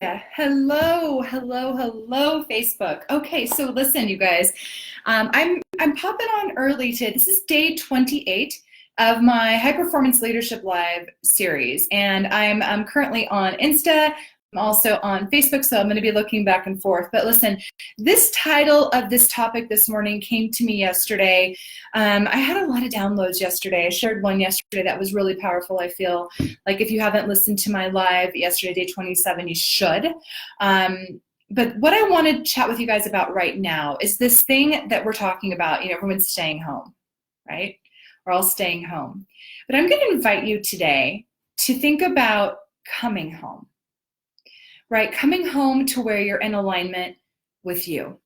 Hello, Facebook. Okay, so listen, you guys, I'm popping on early today. This is day 28 of my High Performance Leadership Live series, and I'm currently on Insta. I'm also on Facebook, so I'm going to be looking back and forth. But listen, this title of this topic this morning came to me yesterday. I had a lot of downloads yesterday. I shared one yesterday that was really powerful. I feel like if you haven't listened to my live yesterday, day 27, you should. But what I want to chat with you guys about right now is this thing that we're talking about. Everyone's staying home, right? We're all staying home. But I'm going to invite you today to think about coming home. Right? Coming home to where you're in alignment with you.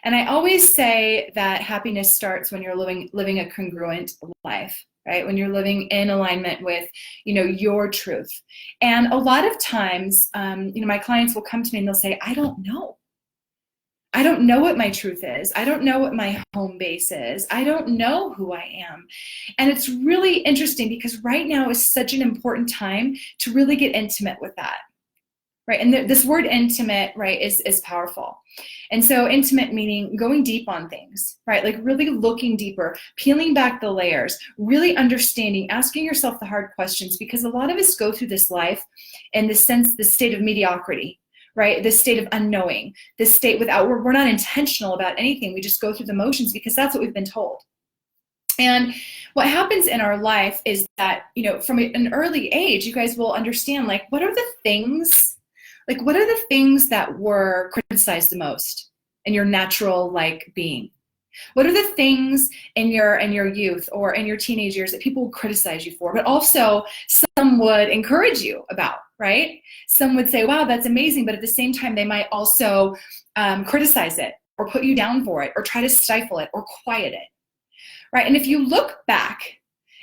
And I always say that happiness starts when you're living a congruent life, right? When you're living in alignment with, your truth. And a lot of times, my clients will come to me and they'll say, I don't know. I don't know what my truth is. I don't know what my home base is. I don't know who I am. And it's really interesting because right now is such an important time to really get intimate with that. Right, and this word intimate, right, is powerful. And so intimate meaning going deep on things, right, like really looking deeper, peeling back the layers, really understanding, asking yourself the hard questions, because a lot of us go through this life in the state of mediocrity, right, this state of unknowing, this state we're not intentional about anything. We just go through the motions because that's what we've been told. And what happens in our life is that, from an early age, you guys will understand, like, what are the things that were criticized the most in your natural being? What are the things in your youth or in your teenage years that people would criticize you for, but also some would encourage you about, right? Some would say, wow, that's amazing, but at the same time, they might also criticize it or put you down for it or try to stifle it or quiet it, right? And if you look back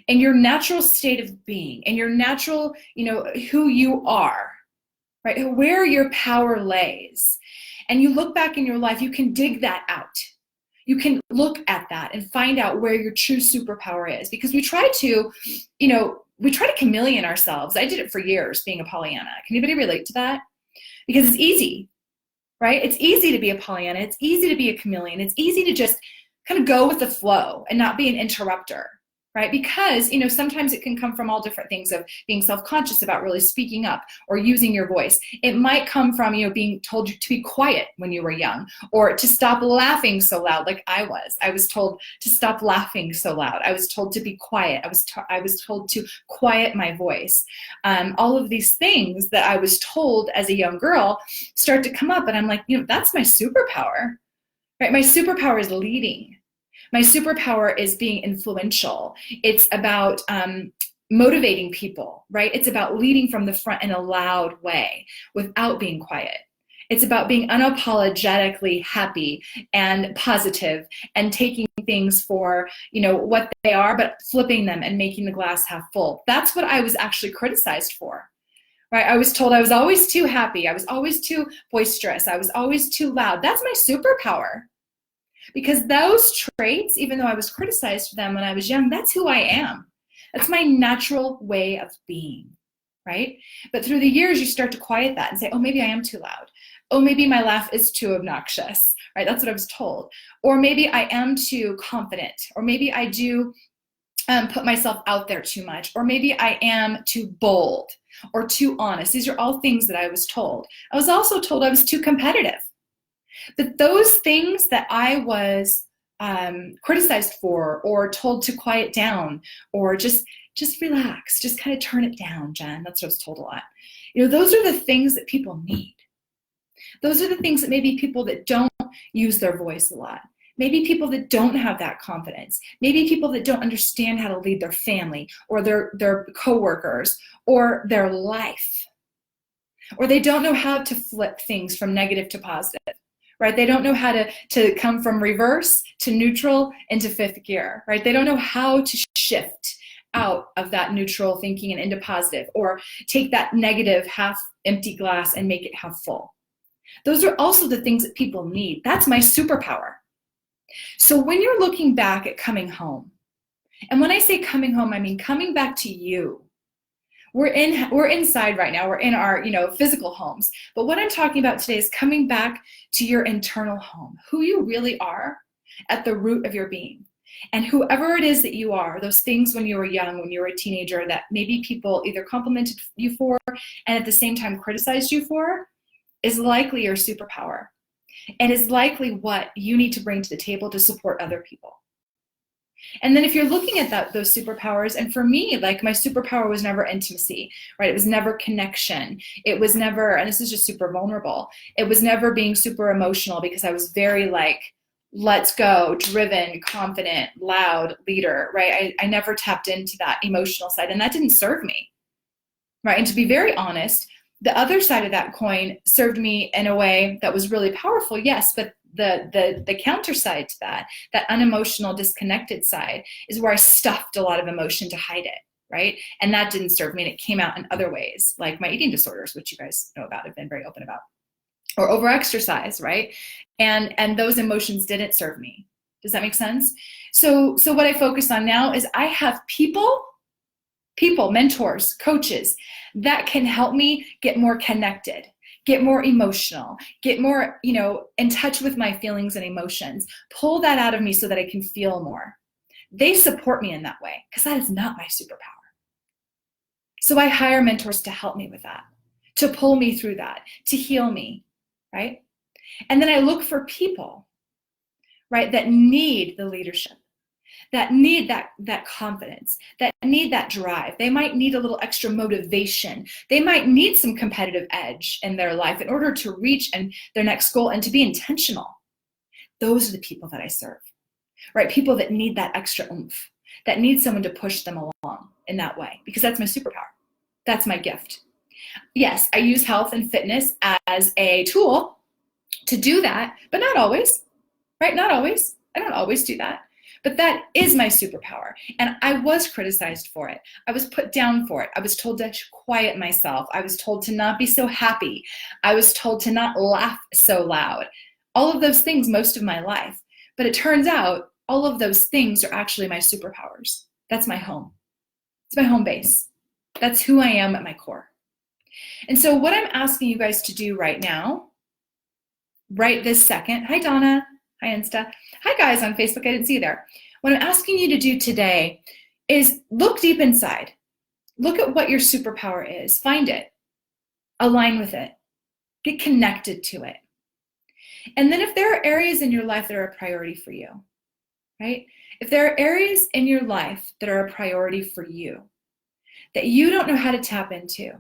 in your natural state of being, in your natural, who you are, right, where your power lays, and you look back in your life, you can dig that out. You can look at that and find out where your true superpower is, because we try to chameleon ourselves. I did it for years, being a Pollyanna. Can anybody relate to that? Because it's easy, right? It's easy to be a Pollyanna. It's easy to be a chameleon. It's easy to just kind of go with the flow and not be an interrupter. Right? Because, sometimes it can come from all different things of being self-conscious about really speaking up or using your voice. It might come from, being told to be quiet when you were young, or to stop laughing so loud, like I was. I was told to stop laughing so loud. I was told to be quiet. I was told to quiet my voice. All of these things that I was told as a young girl start to come up, and I'm like, that's my superpower, right? My superpower is leading. My superpower is being influential. It's about motivating people, right? It's about leading from the front in a loud way without being quiet. It's about being unapologetically happy and positive and taking things for, what they are, but flipping them and making the glass half full. That's what I was actually criticized for. Right? I was told I was always too happy. I was always too boisterous. I was always too loud. That's my superpower. Because those traits, even though I was criticized for them when I was young, that's who I am. That's my natural way of being, right? But through the years, you start to quiet that and say, oh, maybe I am too loud. Oh, maybe my laugh is too obnoxious, right? That's what I was told. Or maybe I am too confident. Or maybe I do put myself out there too much. Or maybe I am too bold or too honest. These are all things that I was told. I was also told I was too competitive. But those things that I was criticized for, or told to quiet down, or just relax, just kind of turn it down, Jen. That's what I was told a lot. Those are the things that people need. Those are the things that maybe people that don't use their voice a lot. Maybe people that don't have that confidence. Maybe people that don't understand how to lead their family or their coworkers or their life. Or they don't know how to flip things from negative to positive. Right? They don't know how to come from reverse to neutral into fifth gear, right? They don't know how to shift out of that neutral thinking and into positive, or take that negative half empty glass and make it half full. Those are also the things that people need. That's my superpower. So when you're looking back at coming home, and when I say coming home, I mean coming back to you, We're inside right now. We're in our, physical homes. But what I'm talking about today is coming back to your internal home, who you really are at the root of your being. And whoever it is that you are, those things when you were young, when you were a teenager, that maybe people either complimented you for and at the same time criticized you for, is likely your superpower and is likely what you need to bring to the table to support other people. And then if you're looking at those superpowers, and for me, like my superpower was never intimacy, right? It was never connection. It was never, and this is just super vulnerable, it was never being super emotional, because I was very like, let's go, driven, confident, loud leader, right? I never tapped into that emotional side, and that didn't serve me, right? And to be very honest, the other side of that coin served me in a way that was really powerful, yes, but the counter side to that unemotional, disconnected side, is where I stuffed a lot of emotion to hide it, right? And that didn't serve me, and it came out in other ways, like my eating disorders, which you guys know about, I've been very open about, or overexercise, right? And those emotions didn't serve me. Does that make sense? So what I focus on now is I have people, mentors, coaches that can help me get more connected, get more emotional, get more, in touch with my feelings and emotions, pull that out of me so that I can feel more. They support me in that way, because that is not my superpower. So I hire mentors to help me with that, to pull me through that, to heal me, right? And then I look for people, right, that need the leadership, that need that confidence, that need that drive. They might need a little extra motivation. They might need some competitive edge in their life in order to reach their next goal and to be intentional. Those are the people that I serve, right? People that need that extra oomph, that need someone to push them along in that way, because that's my superpower. That's my gift. Yes, I use health and fitness as a tool to do that, but not always, right? Not always. I don't always do that. But that is my superpower. And I was criticized for it. I was put down for it. I was told to quiet myself. I was told to not be so happy. I was told to not laugh so loud. All of those things most of my life. But it turns out all of those things are actually my superpowers. That's my home. It's my home base. That's who I am at my core. And so what I'm asking you guys to do right now, right this second, hi Donna, hi Insta, hi guys on Facebook, I didn't see you there. What I'm asking you to do today is look deep inside. Look at what your superpower is, find it, align with it, get connected to it. And then if there are areas in your life that are a priority for you, right? If there are areas in your life that are a priority for you, that you don't know how to tap into,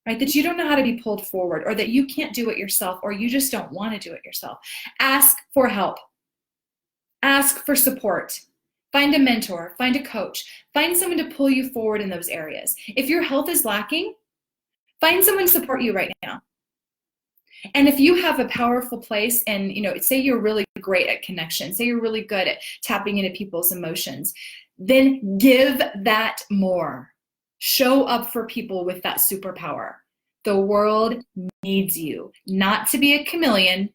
right? That you don't know how to be pulled forward, or that you can't do it yourself, or you just don't want to do it yourself. Ask for help. Ask for support. Find a mentor, find a coach, find someone to pull you forward in those areas. If your health is lacking, find someone to support you right now. And if you have a powerful place and, say you're really great at connection, say you're really good at tapping into people's emotions, then give that more. Show up for people with that superpower. The world needs you, not to be a chameleon,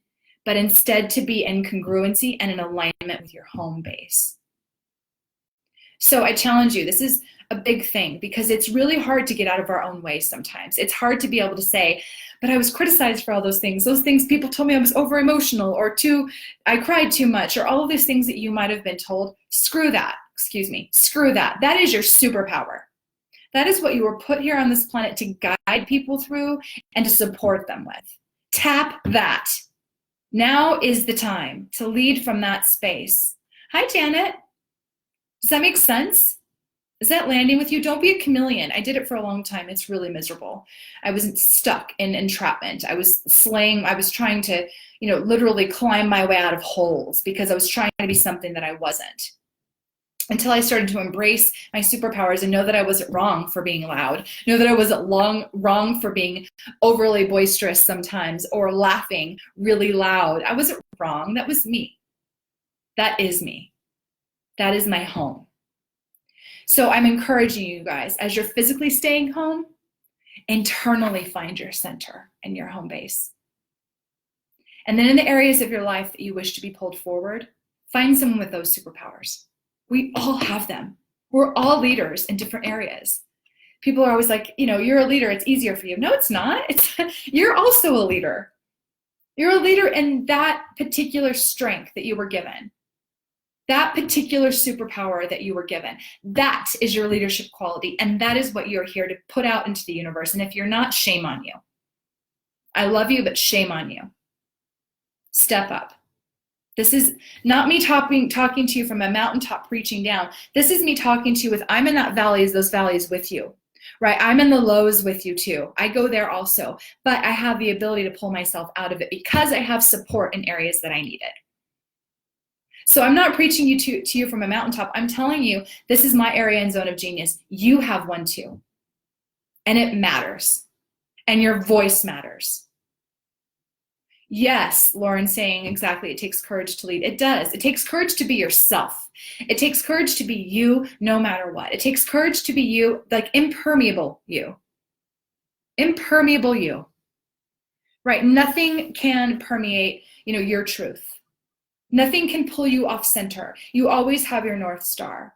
but instead to be in congruency and in alignment with your home base. So I challenge you, this is a big thing, because it's really hard to get out of our own way sometimes. It's hard to be able to say, but I was criticized for all those things. Those things people told me I was over emotional, or I cried too much, or all of those things that you might have been told. Screw that, screw that. That is your superpower. That is what you were put here on this planet to guide people through and to support them with. Tap that. Now is the time to lead from that space. Hi, Janet. Does that make sense? Is that landing with you? Don't be a chameleon. I did it for a long time. It's really miserable. I was stuck in entrapment. I was trying to, literally climb my way out of holes, because I was trying to be something that I wasn't. Until I started to embrace my superpowers and know that I wasn't wrong for being loud, know that I wasn't wrong for being overly boisterous sometimes, or laughing really loud. I wasn't wrong. That was me. That is me. That is my home. So I'm encouraging you guys, as you're physically staying home, internally find your center and your home base. And then in the areas of your life that you wish to be pulled forward, find someone with those superpowers. We all have them. We're all leaders in different areas. People are always like, you're a leader, it's easier for you. No, it's not. You're also a leader. You're a leader in that particular strength that you were given, that particular superpower that you were given. That is your leadership quality, and that is what you're here to put out into the universe. And if you're not, shame on you. I love you, but shame on you. Step up. This is not me talking to you from a mountaintop preaching down. This is me talking to you with, I'm in those valleys with you, right? I'm in the lows with you too. I go there also, but I have the ability to pull myself out of it because I have support in areas that I need it. So I'm not preaching to you from a mountaintop. I'm telling you, this is my area and zone of genius. You have one too. And it matters. And your voice matters. Yes, Lauren's saying exactly. It takes courage to lead. It does. It takes courage to be yourself. It takes courage to be you no matter what. It takes courage to be you, like impermeable you. Impermeable you. Right? Nothing can permeate, your truth. Nothing can pull you off center. You always have your North Star.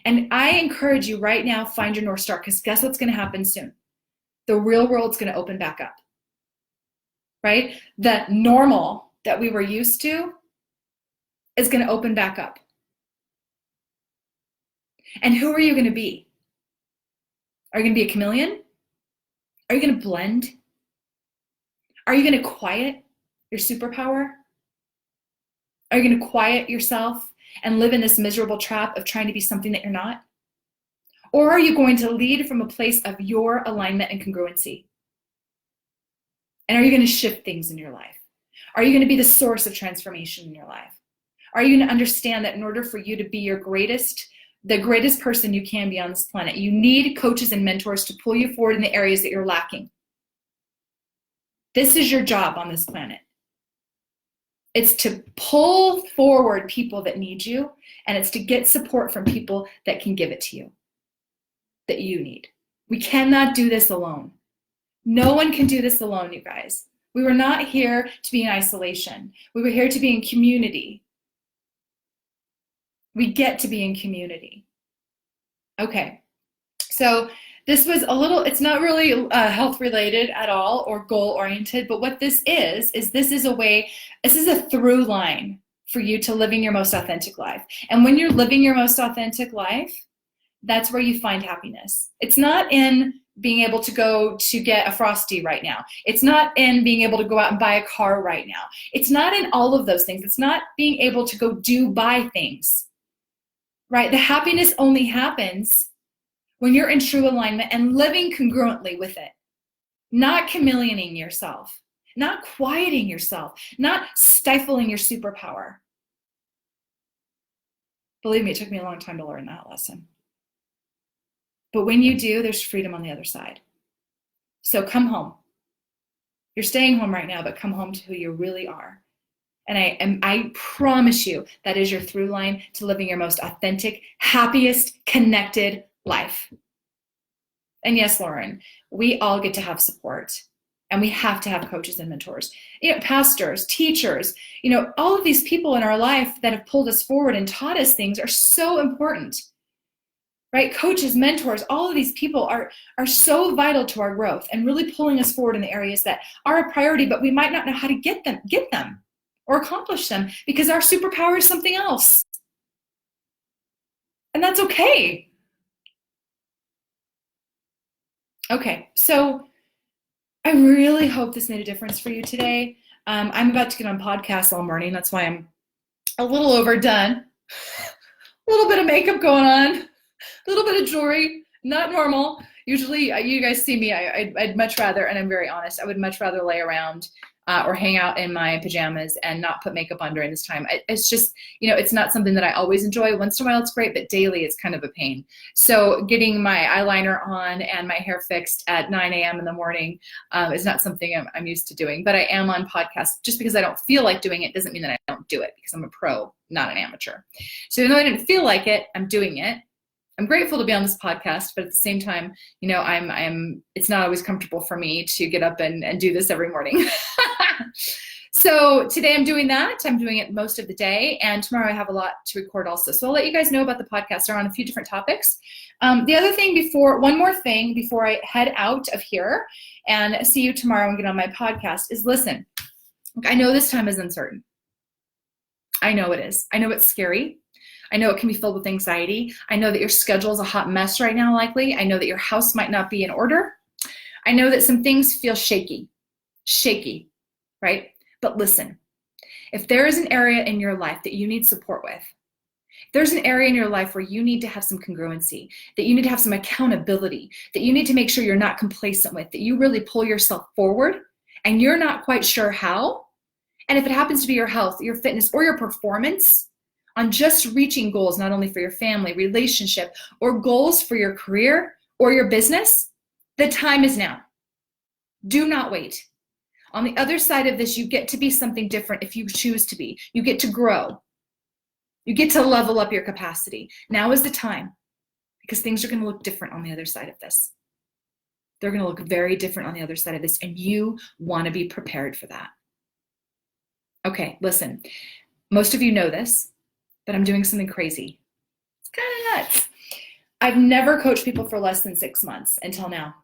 And I encourage you right now, find your North Star, because guess what's going to happen soon? The real world's going to open back up. Right? The normal that we were used to is going to open back up. And who are you going to be? Are you going to be a chameleon? Are you going to blend? Are you going to quiet your superpower? Are you going to quiet yourself and live in this miserable trap of trying to be something that you're not? Or are you going to lead from a place of your alignment and congruency? And are you going to shift things in your life? Are you going to be the source of transformation in your life? Are you going to understand that in order for you to be the greatest person you can be on this planet, you need coaches and mentors to pull you forward in the areas that you're lacking? This is your job on this planet. It's to pull forward people that need you, and it's to get support from people that can give it to you, that you need. We cannot do this alone. No one can do this alone, you guys. We were not here to be in isolation. We were here to be in community. We get to be in community. Okay, so this was it's not really health related at all or goal oriented, but what this is this is a through line for you to living your most authentic life. And when you're living your most authentic life, that's where you find happiness. It's not in being able to go to get a Frosty right now. It's not in being able to go out and buy a car right now. It's not in all of those things. It's not being able to go buy things, right? The happiness only happens when you're in true alignment and living congruently with it, not chameleoning yourself, not quieting yourself, not stifling your superpower. Believe me, it took me a long time to learn that lesson. But when you do, there's freedom on the other side. So come home. You're staying home right now, but come home to who you really are. And I promise you that is your through line to living your most authentic, happiest, connected life. And yes, Lauren, we all get to have support, and we have to have coaches and mentors, pastors, teachers, all of these people in our life that have pulled us forward and taught us things are so important. Right? Coaches, mentors, all of these people are so vital to our growth and really pulling us forward in the areas that are a priority, but we might not know how to get them or accomplish them because our superpower is something else. And that's okay. Okay, so I really hope this made a difference for you today. I'm about to get on podcasts all morning. That's why I'm a little overdone. A little bit of makeup going on. A little bit of jewelry, not normal. Usually, you guys see me, I'd much rather, and I'm very honest, I would much rather lay around or hang out in my pajamas and not put makeup on during this time. It's just, it's not something that I always enjoy. Once in a while, it's great, but daily, it's kind of a pain. So getting my eyeliner on and my hair fixed at 9 a.m. in the morning is not something I'm used to doing. But I am on podcasts. Just because I don't feel like doing it doesn't mean that I don't do it, because I'm a pro, not an amateur. So even though I didn't feel like it, I'm doing it. I'm grateful to be on this podcast, but at the same time, it's not always comfortable for me to get up and do this every morning. So today I'm doing that. I'm doing it most of the day, and tomorrow I have a lot to record also. So I'll let you guys know about the podcast. They're on a few different topics. One more thing before I head out of here and see you tomorrow and get on my podcast is listen. I know this time is uncertain. I know it is. I know it's scary. I know it can be filled with anxiety. I know that your schedule is a hot mess right now, likely. I know that your house might not be in order. I know that some things feel shaky, right? But listen, if there is an area in your life that you need support with, if there's an area in your life where you need to have some congruency, that you need to have some accountability, that you need to make sure you're not complacent with, that you really pull yourself forward and you're not quite sure how, and if it happens to be your health, your fitness, or your performance on just reaching goals, not only for your family, relationship, or goals for your career or your business, the time is now. Do not wait. On the other side of this, you get to be something different if you choose to be. You get to grow. You get to level up your capacity. Now is the time, because things are going to look different on the other side of this. They're going to look very different on the other side of this, and you want to be prepared for that. Okay, listen, most of you know this, but I'm doing something crazy. It's kind of nuts. I've never coached people for less than 6 months until now.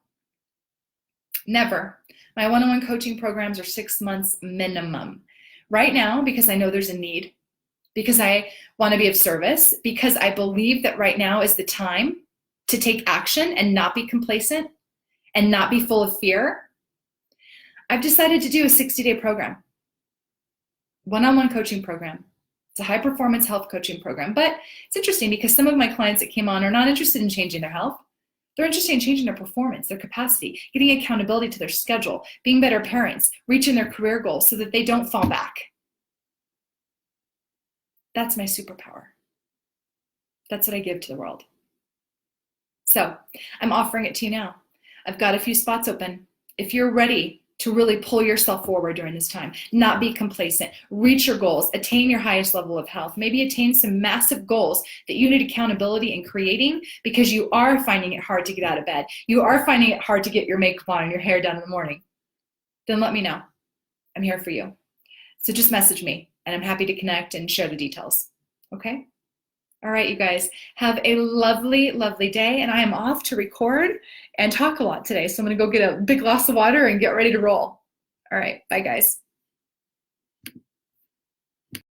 Never. My one-on-one coaching programs are 6 months minimum. Right now, because I know there's a need, because I want to be of service, because I believe that right now is the time to take action and not be complacent and not be full of fear, I've decided to do a 60-day program. One-on-one coaching program. It's a high-performance health coaching program. But it's interesting because some of my clients that came on are not interested in changing their health. They're interested in changing their performance, their capacity, getting accountability to their schedule, being better parents, reaching their career goals so that they don't fall back. That's my superpower. That's what I give to the world. So I'm offering it to you now. I've got a few spots open. If you're ready to really pull yourself forward during this time, not be complacent, reach your goals, attain your highest level of health, maybe attain some massive goals that you need accountability in creating because you are finding it hard to get out of bed. You are finding it hard to get your makeup on and your hair done in the morning. Then let me know. I'm here for you. So just message me and I'm happy to connect and share the details. Okay? All right, you guys, have a lovely, lovely day. And I am off to record and talk a lot today. So I'm going to go get a big glass of water and get ready to roll. All right, bye, guys.